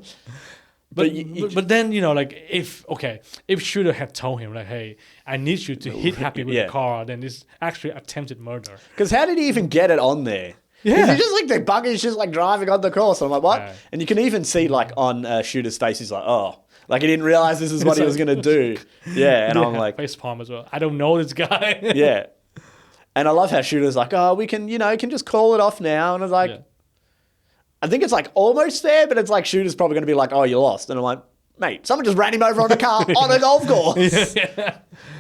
But then, if Shooter had told him, like, hey, I need you to hit Happy with the car, then it's actually attempted murder. Because how did he even get it on there? Yeah. He's just like, the buggy's just like driving on the course. I'm like, what? Yeah. And you can even see like on Shooter's face, he's like, oh, like he didn't realize this is what he was going to do. Yeah. And I'm like, face palm as well. I don't know this guy. Yeah. And I love how Shooter's like, oh, we can, can just call it off now. And I was like, I think it's like almost there, but it's like Shooter's probably going to be like, oh, you lost. And I'm like, mate, someone just ran him over on a car on a golf course.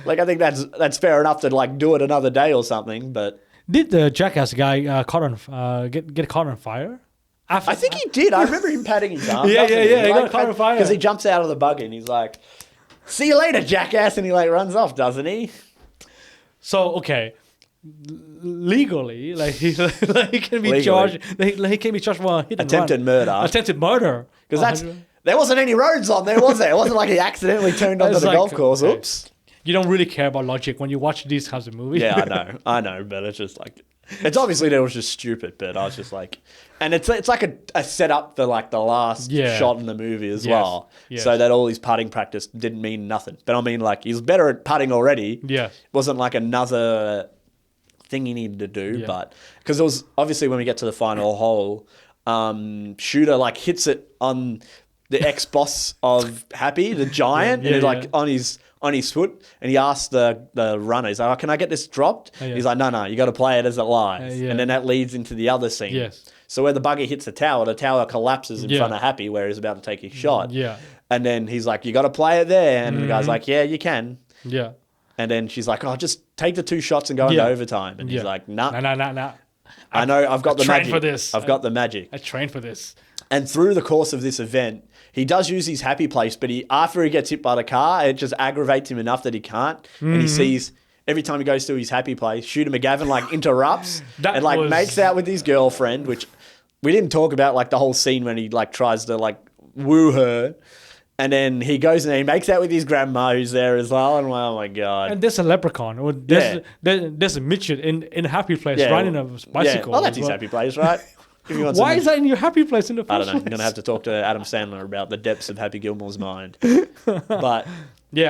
Like, I think that's fair enough to like do it another day or something, but. Did the jackass guy get caught on fire? I think he did. I remember him patting his arm. He got caught on fire. Because he jumps out of the buggy and he's like, see you later, jackass. And he like runs off, doesn't he? So, okay. Legally, he can be charged. He can be charged for hit and attempted murder. Attempted murder. Because there wasn't any roads on there, was there? It wasn't like he accidentally turned onto the golf course. Okay. Oops. You don't really care about logic when you watch these kinds of movies. Yeah, I know, but it's just like, it's obviously that it was just stupid, but I was just like, and it's like a setup for like the last shot in the movie as well. Yes. So that all his putting practice didn't mean nothing. But I mean, like, he's better at putting already. Yeah. It wasn't like another thing he needed to do, but because it was obviously when we get to the final hole, Shooter like hits it on the ex-boss of Happy, the giant, and like on his foot, and he asked the runner, he's like, oh, can I get this dropped? He's like, no, you got to play it as it lies. And then that leads into the other scene. Yes. So where the buggy hits the tower collapses in front of Happy where he's about to take his shot. Yeah. And then he's like, you got to play it there. And the guy's like, yeah, you can. Yeah. And then she's like, oh, just take the 2 shots and go into overtime. And he's like, nah. No. I know, I've got the magic. For this. I've got the magic. I trained for this. And through the course of this event, he does use his happy place, but after he gets hit by the car, it just aggravates him enough that he can't. And he sees every time he goes to his happy place, Shooter McGavin like interrupts and makes out with his girlfriend, which we didn't talk about, like the whole scene when he like tries to like woo her. And then he goes and he makes out with his grandma who's there as well. And oh my God. And there's a leprechaun. Or there's a midget in a happy place riding a bicycle. Well, that's his happy place, right? Why is that in your happy place in the first place? I don't know. I'm going to have to talk to Adam Sandler about the depths of Happy Gilmore's mind. But we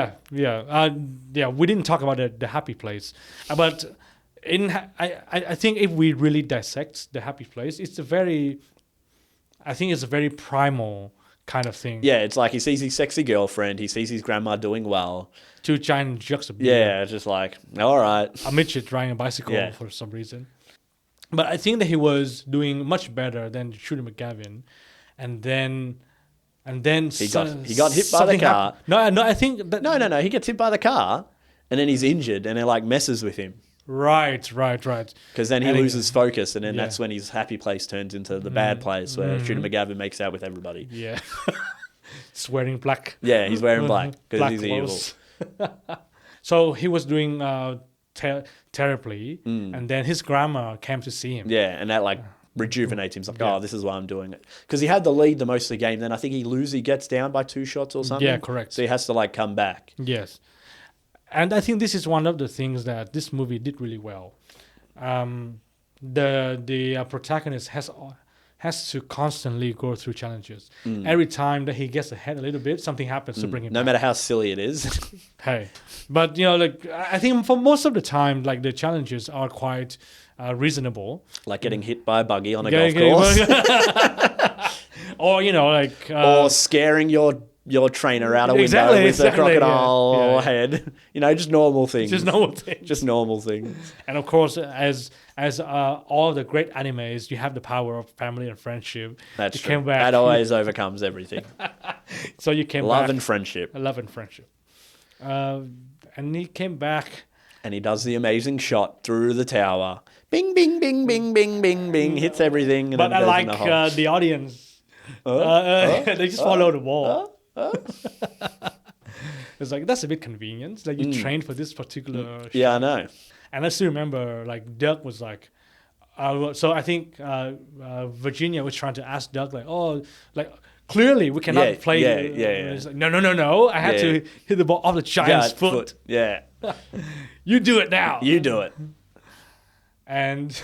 didn't talk about the happy place. But I think if we really dissect the happy place, it's a very primal kind of thing. Yeah, it's like he sees his sexy girlfriend, he sees his grandma doing well. 2 giant jugs of beer. Yeah, just like, all right. A midget riding a bicycle for some reason. But I think that he was doing much better than Shooter McGavin. And then he got hit by the car. No, I think that... No. He gets hit by the car and then he's injured and it like messes with him. Right. Because then he loses focus and then that's when his happy place turns into the bad place where Shooter McGavin makes out with everybody. Yeah. He's wearing black. Yeah, he's wearing black because he's evil. So he was doing... terribly, and then his grandma came to see him. Yeah, and that like rejuvenates him. He's like, Yeah. oh, this is why I'm doing it. Because he had the lead the most of the game. Then I think he gets down by 2 shots or something. Yeah, correct. So he has to like come back. Yes. And I think this is one of the things that this movie did really well. The protagonist has to constantly go through challenges. Every time that he gets ahead a little bit, something happens to bring him No back. matter how silly it is. Hey, but like I think for most of the time, like the challenges are quite reasonable. Like getting hit by a buggy on a Getting- golf course. Or like Or scaring your trainer out a window Exactly, with a crocodile yeah. head. Just normal things. just normal things. Just normal things. And of course, as all the great animes, you have the power of family and friendship. That's you true. Came back, That always overcomes everything. so you came Love back. and friendship. Love and friendship. And he came back. And he does the amazing shot through the tower. Bing, bing, bing, bing, bing, bing, bing. Hits everything. And But then I goes in like the hole. the audience. They just follow the wall. It's like, that's a bit convenient. Like you trained for this particular shot. Yeah, I know. And I still remember, like, Doug was like, so I think Virginia was trying to ask Doug, like, oh, like, clearly we cannot play. Yeah. It's like, no. I had to hit the ball off the giant's foot. Yeah. You do it now. You do it. And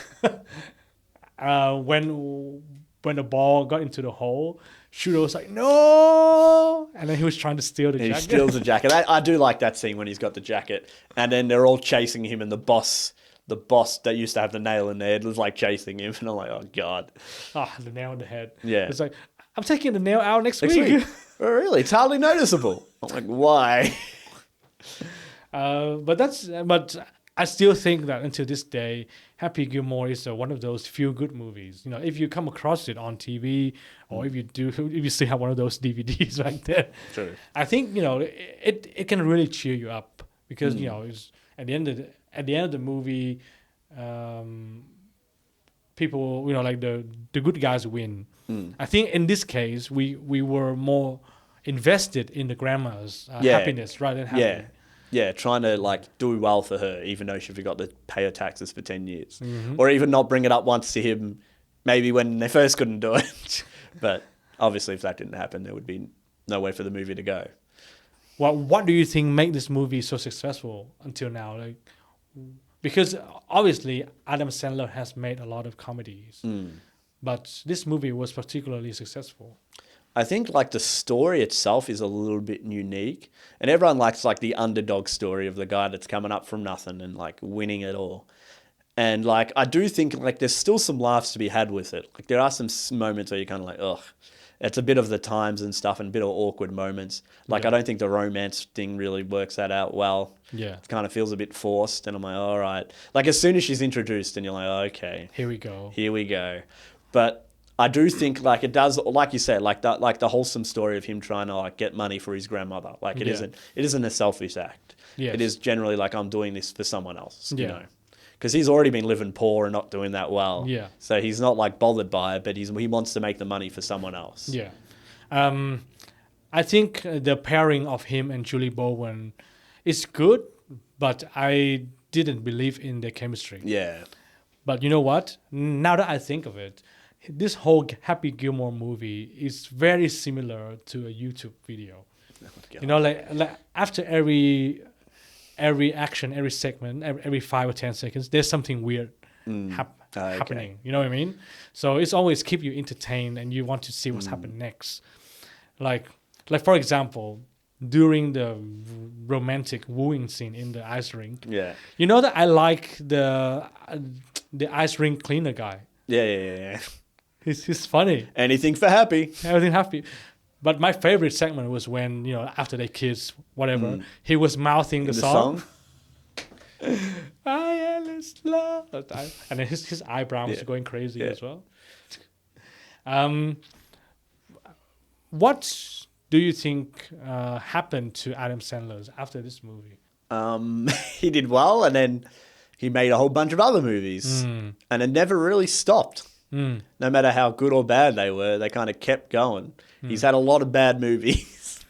when the ball got into the hole, Shooter was like, no. And then he was trying to steal the He jacket. steals the jacket. I do like that scene when he's got the jacket. And then they're all chasing him and the boss that used to have the nail in the head was like chasing him. And I'm like, oh, God. The nail in the head. Yeah. It's like, I'm taking the nail out next Next week. week. Oh, really? It's hardly noticeable. I'm like, why? But I still think that until this day, Happy Gilmore is one of those feel-good movies. If you come across it on TV, or if you still have one of those DVDs right there, True. I think it can really cheer you up because it's at the end of the movie, people like the good guys win. I think in this case we were more invested in the grandma's happiness rather than happy. Yeah, trying to like do well for her, even though she forgot to pay her taxes for 10 years. Or even not bring it up once to him, maybe when they first couldn't do it. But obviously, if that didn't happen, there would be nowhere for the movie to go. Well, what do you think made this movie so successful until now? Like, because obviously Adam Sandler has made a lot of comedies, but this movie was particularly successful. I think like the story itself is a little bit unique, and everyone likes like the underdog story of the guy that's coming up from nothing and like winning it all. And like I do think like there's still some laughs to be had with it. Like there are some moments where you're kind of like, ugh, it's a bit of the times and stuff and a bit of awkward moments. Like I don't think the romance thing really works that out well. Yeah, It kind of feels a bit forced, and I'm like, all right. Like as soon as she's introduced, and you're like, oh, okay, here we go. But I do think like it does, like you said, like the wholesome story of him trying to like get money for his grandmother. Like it isn't a selfish act. Yes. It is generally like I'm doing this for someone else. Yeah. Because he's already been living poor and not doing that well. Yeah. So he's not like bothered by it, but he wants to make the money for someone else. Yeah. I think the pairing of him and Julie Bowen is good, but I didn't believe in their chemistry. Yeah. But you know what? Now that I think of it, this whole Happy Gilmore movie is very similar to a YouTube video. Oh, Like after every action, every segment, every 5 or 10 seconds, there's something weird happening. You know what I mean? So it's always keep you entertained and you want to see what's happening next. Like for example, during the romantic wooing scene in the ice rink. Yeah. You know that I like the ice rink cleaner guy. Yeah. He's funny. Anything for happy. Everything happy. But my favorite segment was when, after they kiss, whatever, he was mouthing the song. I am love. And then his eyebrow was going crazy as well. What do you think happened to Adam Sandler after this movie? He did well, and then he made a whole bunch of other movies, and it never really stopped. No matter how good or bad they were, they kind of kept going. He's had a lot of bad movies,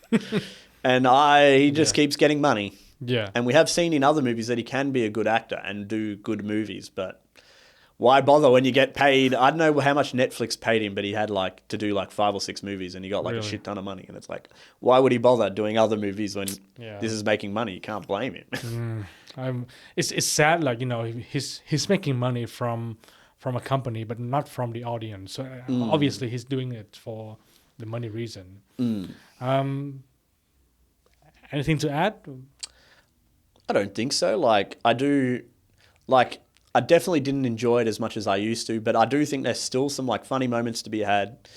and he just keeps getting money. Yeah. And we have seen in other movies that he can be a good actor and do good movies, but why bother when you get paid? I don't know how much Netflix paid him, but he had like to do like 5 or 6 movies, and he got like a shit ton of money. And it's like, why would he bother doing other movies when this is making money? You can't blame him. It's sad, like, you know, he's making money from a company, but not from the audience. So obviously he's doing it for the money reason. Anything to add? I don't think so. Like, I do, like, I definitely didn't enjoy it as much as I used to, but I do think there's still some like funny moments to be had.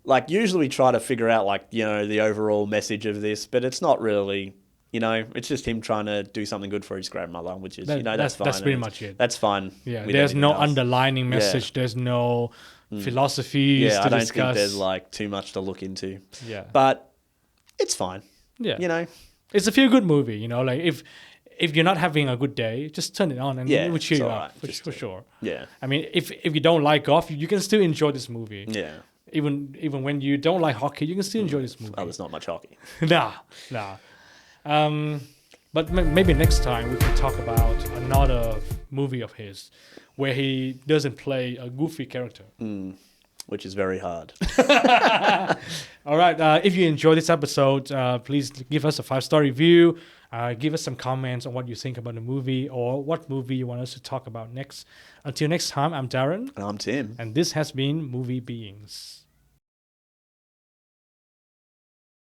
Like, usually we try to figure out like, you know, the overall message of this, but it's not really, you know, it's just him trying to do something good for his grandmother, which is, you know, that's fine. That's pretty much it. That's fine. Yeah, there's no underlining message. Yeah. There's no philosophies to discuss. I don't think there's like too much to look into. Yeah. But it's fine. Yeah. You know? It's a feel-good movie, you know, like if you're not having a good day, just turn it on and it will cheer you up, for sure. Yeah. I mean, if you don't like golf, you can still enjoy this movie. Yeah. Even when you don't like hockey, you can still enjoy this movie. Oh, there's not much hockey. Nah. But maybe next time we can talk about another movie of his where he doesn't play a goofy character. Which is very hard. All right. If you enjoyed this episode, please give us a 5-star review. Give us some comments on what you think about the movie or what movie you want us to talk about next. Until next time, I'm Darren. And I'm Tim. And this has been Movie Beings.